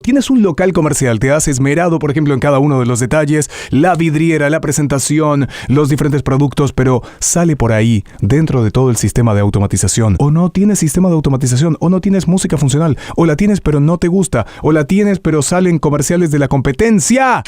Tienes un local comercial, te has esmerado, por ejemplo, en cada uno de los detalles, la vidriera, la presentación, los diferentes productos, pero sale por ahí, dentro de todo el sistema de automatización. O no tienes sistema de automatización, o no tienes música funcional, o la tienes pero no te gusta, o la tienes pero salen comerciales de la competencia.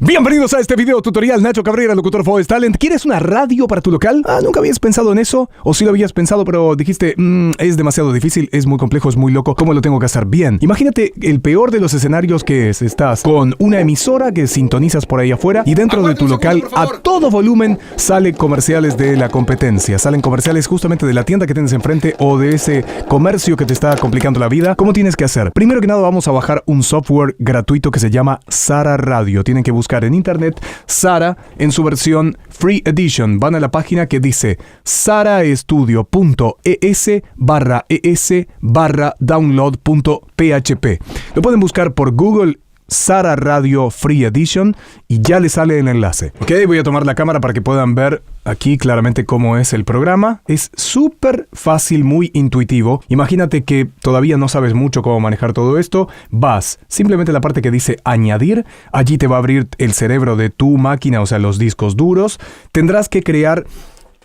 Bienvenidos a este video tutorial. Nacho Cabrera, locutor Voice Talent. ¿Quieres una radio para tu local? ¿Nunca habías pensado en eso? ¿O sí lo habías pensado pero dijiste, es demasiado difícil, es muy complejo, es muy loco, ¿cómo lo tengo que hacer bien? Imagínate el peor de los escenarios que es, estás con una emisora que sintonizas por ahí afuera y dentro de tu local a todo volumen salen comerciales de la competencia, salen comerciales justamente de la tienda que tienes enfrente o de ese comercio que te está complicando la vida. ¿Cómo tienes que hacer? Primero que nada vamos a bajar un software gratuito que se llama Sara Radio. Tienen que buscar en internet Sara en su versión Free Edition. Van a la página que dice saraestudio.es/download.php. Lo pueden buscar por Google, Sara Radio Free Edition, y ya les sale el enlace. Ok, voy a tomar la cámara para que puedan ver aquí claramente cómo es el programa. Es súper fácil, muy intuitivo. Imagínate que todavía no sabes mucho cómo manejar todo esto. Vas simplemente a la parte que dice añadir. Allí te va a abrir el cerebro de tu máquina, o sea, los discos duros. Tendrás que crear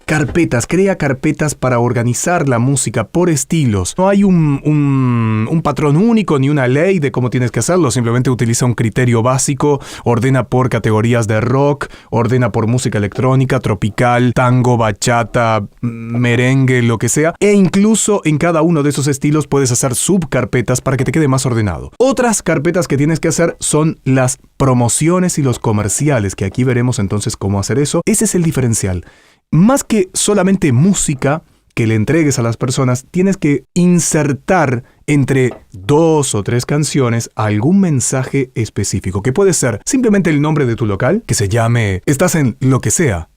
carpetas, crea carpetas para organizar la música por estilos. No hay un patrón único ni una ley de cómo tienes que hacerlo. Simplemente utiliza un criterio básico, ordena por categorías de rock, ordena por música electrónica, tropical, tango, bachata, merengue, lo que sea. E incluso en cada uno de esos estilos puedes hacer subcarpetas para que te quede más ordenado. Otras carpetas que tienes que hacer son las promociones y los comerciales, que aquí veremos entonces cómo hacer eso. Ese es el diferencial. Más que solamente música que le entregues a las personas, tienes que insertar entre 2 o 3 canciones algún mensaje específico, que puede ser simplemente el nombre de tu local, que se llame "Estás en lo que sea",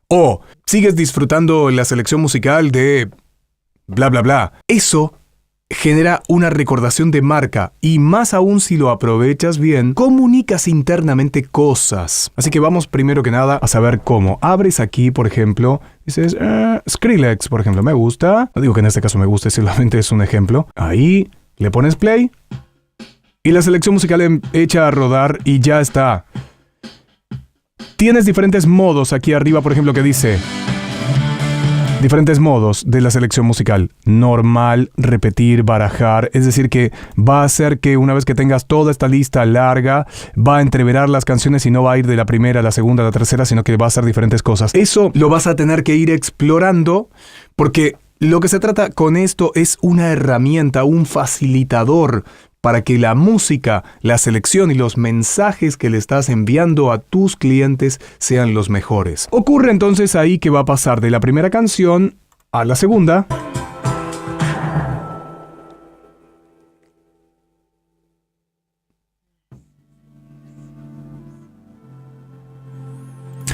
o "Sigues disfrutando la selección musical de bla bla bla". Eso genera una recordación de marca y más aún si lo aprovechas bien, comunicas internamente cosas. Así que vamos primero que nada a saber cómo. Abres aquí, por ejemplo, dices Skrillex, por ejemplo, me gusta. No digo que en este caso me guste, solamente es un ejemplo. Ahí le pones play y la selección musical echa a rodar y ya está. Tienes diferentes modos aquí arriba, por ejemplo, que dice diferentes modos de la selección musical. Normal, repetir, barajar. Es decir que va a hacer que una vez que tengas toda esta lista larga, va a entreverar las canciones y no va a ir de la primera a la segunda a la tercera, sino que va a hacer diferentes cosas. Eso lo vas a tener que ir explorando porque lo que se trata con esto es una herramienta, un facilitador para que la música, la selección y los mensajes que le estás enviando a tus clientes sean los mejores. Ocurre entonces ahí que va a pasar de la primera canción a la segunda.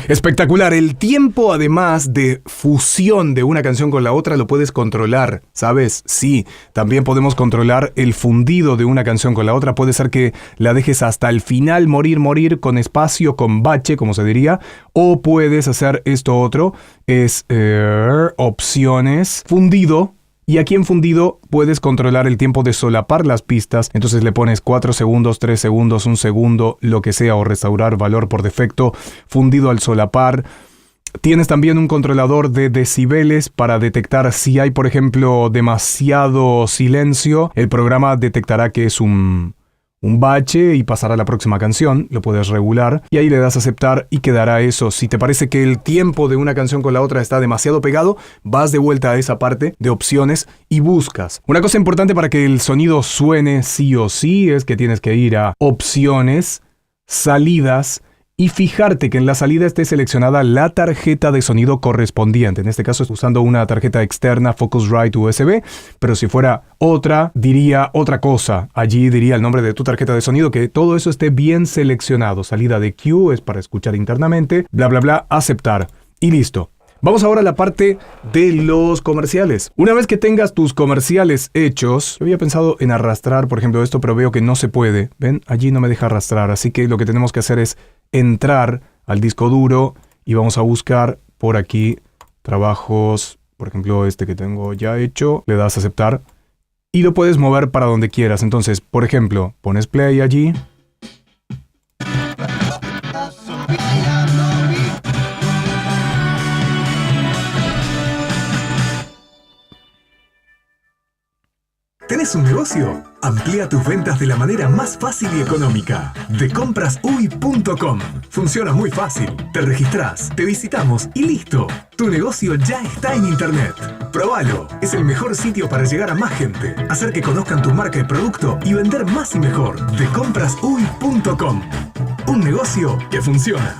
Espectacular. El tiempo, además de fusión de una canción con la otra, lo puedes controlar, ¿sabes? Sí, también podemos controlar el fundido de una canción con la otra. Puede ser que la dejes hasta el final morir, con espacio, con bache, como se diría. O puedes hacer esto otro, es opciones, fundido. Y aquí en fundido puedes controlar el tiempo de solapar las pistas. Entonces le pones 4 segundos, 3 segundos, 1 segundo, lo que sea, o restaurar valor por defecto, fundido al solapar. Tienes también un controlador de decibeles para detectar si hay, por ejemplo, demasiado silencio. El programa detectará que es un bache y pasará a la próxima canción. Lo puedes regular y ahí le das a aceptar y quedará eso. Si te parece que el tiempo de una canción con la otra está demasiado pegado, vas de vuelta a esa parte de opciones y buscas. Una cosa importante para que el sonido suene sí o sí es que tienes que ir a opciones, salidas, y fijarte que en la salida esté seleccionada la tarjeta de sonido correspondiente. En este caso es usando una tarjeta externa Focusrite USB, pero si fuera otra, diría otra cosa. Allí diría el nombre de tu tarjeta de sonido, que todo eso esté bien seleccionado. Salida de Q es para escuchar internamente, bla bla bla, aceptar y listo. Vamos ahora a la parte de los comerciales. Una vez que tengas tus comerciales hechos, yo había pensado en arrastrar, por ejemplo, esto, pero veo que no se puede. ¿Ven? Allí no me deja arrastrar, así que lo que tenemos que hacer es entrar al disco duro y vamos a buscar por aquí trabajos, por ejemplo, este que tengo ya hecho. Le das a aceptar y lo puedes mover para donde quieras. Entonces, por ejemplo, pones play allí. ¿Tenés un negocio? Amplía tus ventas de la manera más fácil y económica. Decomprasuy.com. Funciona muy fácil. Te registrás, te visitamos y listo. Tu negocio ya está en internet. Probalo. Es el mejor sitio para llegar a más gente, hacer que conozcan tu marca y producto y vender más y mejor. Decomprasuy.com. Un negocio que funciona.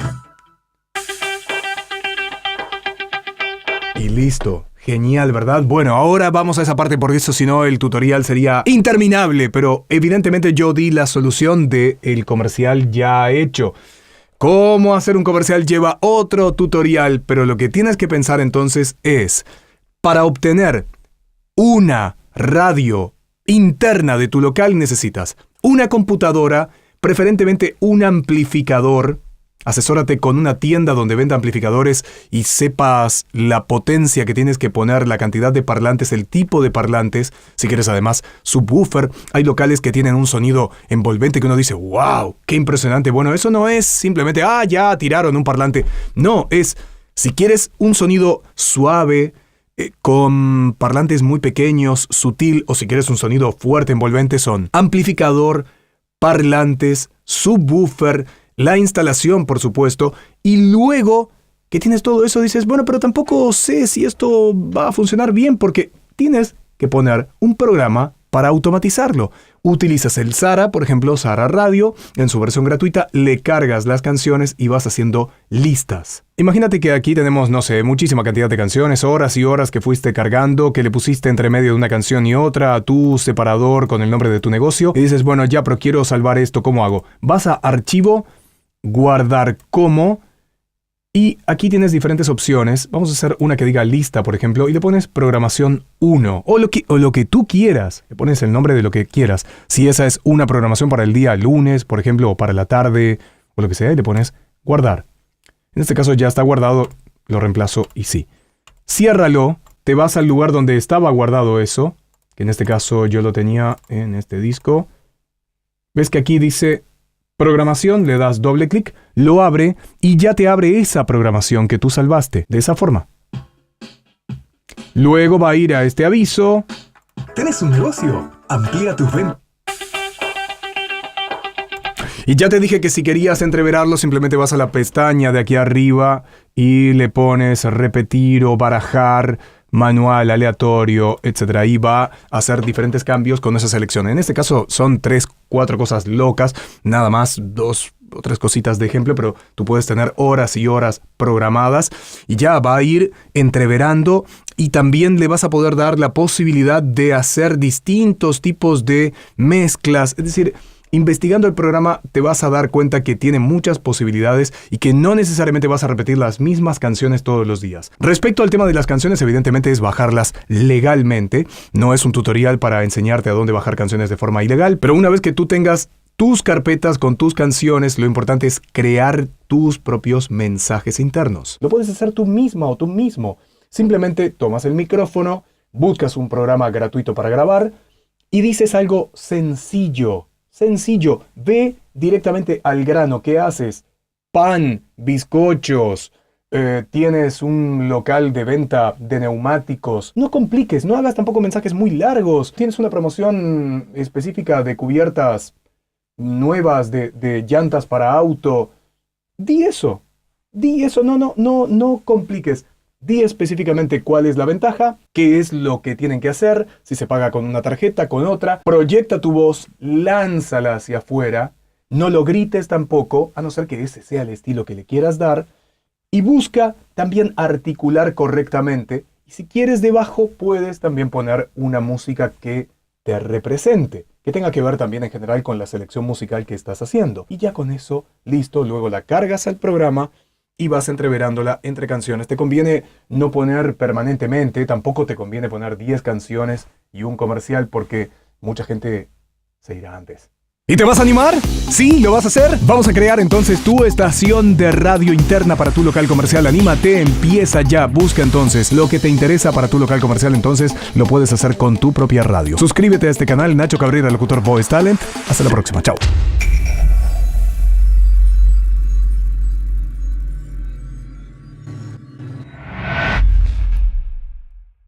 Y listo. Genial, ¿verdad? Bueno, ahora vamos a esa parte porque eso si no el tutorial sería interminable, pero evidentemente yo di la solución del comercial ya hecho. Cómo hacer un comercial lleva otro tutorial, pero lo que tienes que pensar entonces es, para obtener una radio interna de tu local necesitas una computadora, preferentemente un amplificador. Asesórate con una tienda donde venda amplificadores y sepas la potencia que tienes que poner, la cantidad de parlantes, el tipo de parlantes. Si quieres además subwoofer, hay locales que tienen un sonido envolvente que uno dice, ¡wow! ¡Qué impresionante! Bueno, eso no es simplemente, ya tiraron un parlante. No, es, si quieres un sonido suave, con parlantes muy pequeños, sutil, o si quieres un sonido fuerte, envolvente, son amplificador, parlantes, subwoofer, la instalación, por supuesto, y luego que tienes todo eso dices, bueno, pero tampoco sé si esto va a funcionar bien porque tienes que poner un programa para automatizarlo. Utilizas el Sara, por ejemplo, Sara Radio, en su versión gratuita, le cargas las canciones y vas haciendo listas. Imagínate que aquí tenemos, no sé, muchísima cantidad de canciones, horas y horas que fuiste cargando, que le pusiste entre medio de una canción y otra a tu separador con el nombre de tu negocio, y dices, bueno, ya, pero quiero salvar esto, ¿cómo hago? Vas a Archivo, Guardar como, y aquí tienes diferentes opciones. Vamos a hacer una que diga lista, por ejemplo, y le pones programación 1 o lo que tú quieras. Le pones el nombre de lo que quieras. Si esa es una programación para el día lunes, por ejemplo, o para la tarde, o lo que sea, y le pones guardar. En este caso ya está guardado, lo reemplazo y sí. Ciérralo, te vas al lugar donde estaba guardado eso, que en este caso yo lo tenía en este disco. ¿Ves que aquí dice programación? Le das doble clic, lo abre y ya te abre esa programación que tú salvaste, de esa forma. Luego va a ir a este aviso. ¿Tenés un negocio? Amplía tus ventas. Y ya te dije que si querías entreverarlo, simplemente vas a la pestaña de aquí arriba y le pones repetir o barajar, manual, aleatorio, etc. Y va a hacer diferentes cambios con esa selección. En este caso son 3, 4 cosas locas, nada más 2 o 3 cositas de ejemplo, pero tú puedes tener horas y horas programadas y ya va a ir entreverando y también le vas a poder dar la posibilidad de hacer distintos tipos de mezclas, es decir, investigando el programa te vas a dar cuenta que tiene muchas posibilidades y que no necesariamente vas a repetir las mismas canciones todos los días. Respecto al tema de las canciones, evidentemente es bajarlas legalmente. No es un tutorial para enseñarte a dónde bajar canciones de forma ilegal, pero una vez que tú tengas tus carpetas con tus canciones, lo importante es crear tus propios mensajes internos. Lo puedes hacer tú misma o tú mismo. Simplemente tomas el micrófono, buscas un programa gratuito para grabar y dices algo sencillo. Sencillo, ve directamente al grano. ¿Qué haces? Pan, bizcochos, tienes un local de venta de neumáticos. No compliques, no hagas tampoco mensajes muy largos. Tienes una promoción específica de cubiertas nuevas, de llantas para auto. Di eso, no compliques. Di específicamente cuál es la ventaja, qué es lo que tienen que hacer, si se paga con una tarjeta, con otra. Proyecta tu voz, lánzala hacia afuera, no lo grites tampoco, a no ser que ese sea el estilo que le quieras dar. Y busca también articular correctamente. Y si quieres debajo, puedes también poner una música que te represente, que tenga que ver también en general con la selección musical que estás haciendo. Y ya con eso, listo, luego la cargas al programa y vas entreverándola entre canciones. Te conviene no poner permanentemente, tampoco te conviene poner 10 canciones y un comercial porque mucha gente se irá antes. ¿Y te vas a animar? ¿Sí? ¿Lo vas a hacer? Vamos a crear entonces tu estación de radio interna para tu local comercial. Anímate, empieza ya. Busca entonces lo que te interesa para tu local comercial. Entonces lo puedes hacer con tu propia radio. Suscríbete a este canal, Nacho Cabrera, locutor Voice Talent. Hasta la próxima. Chao.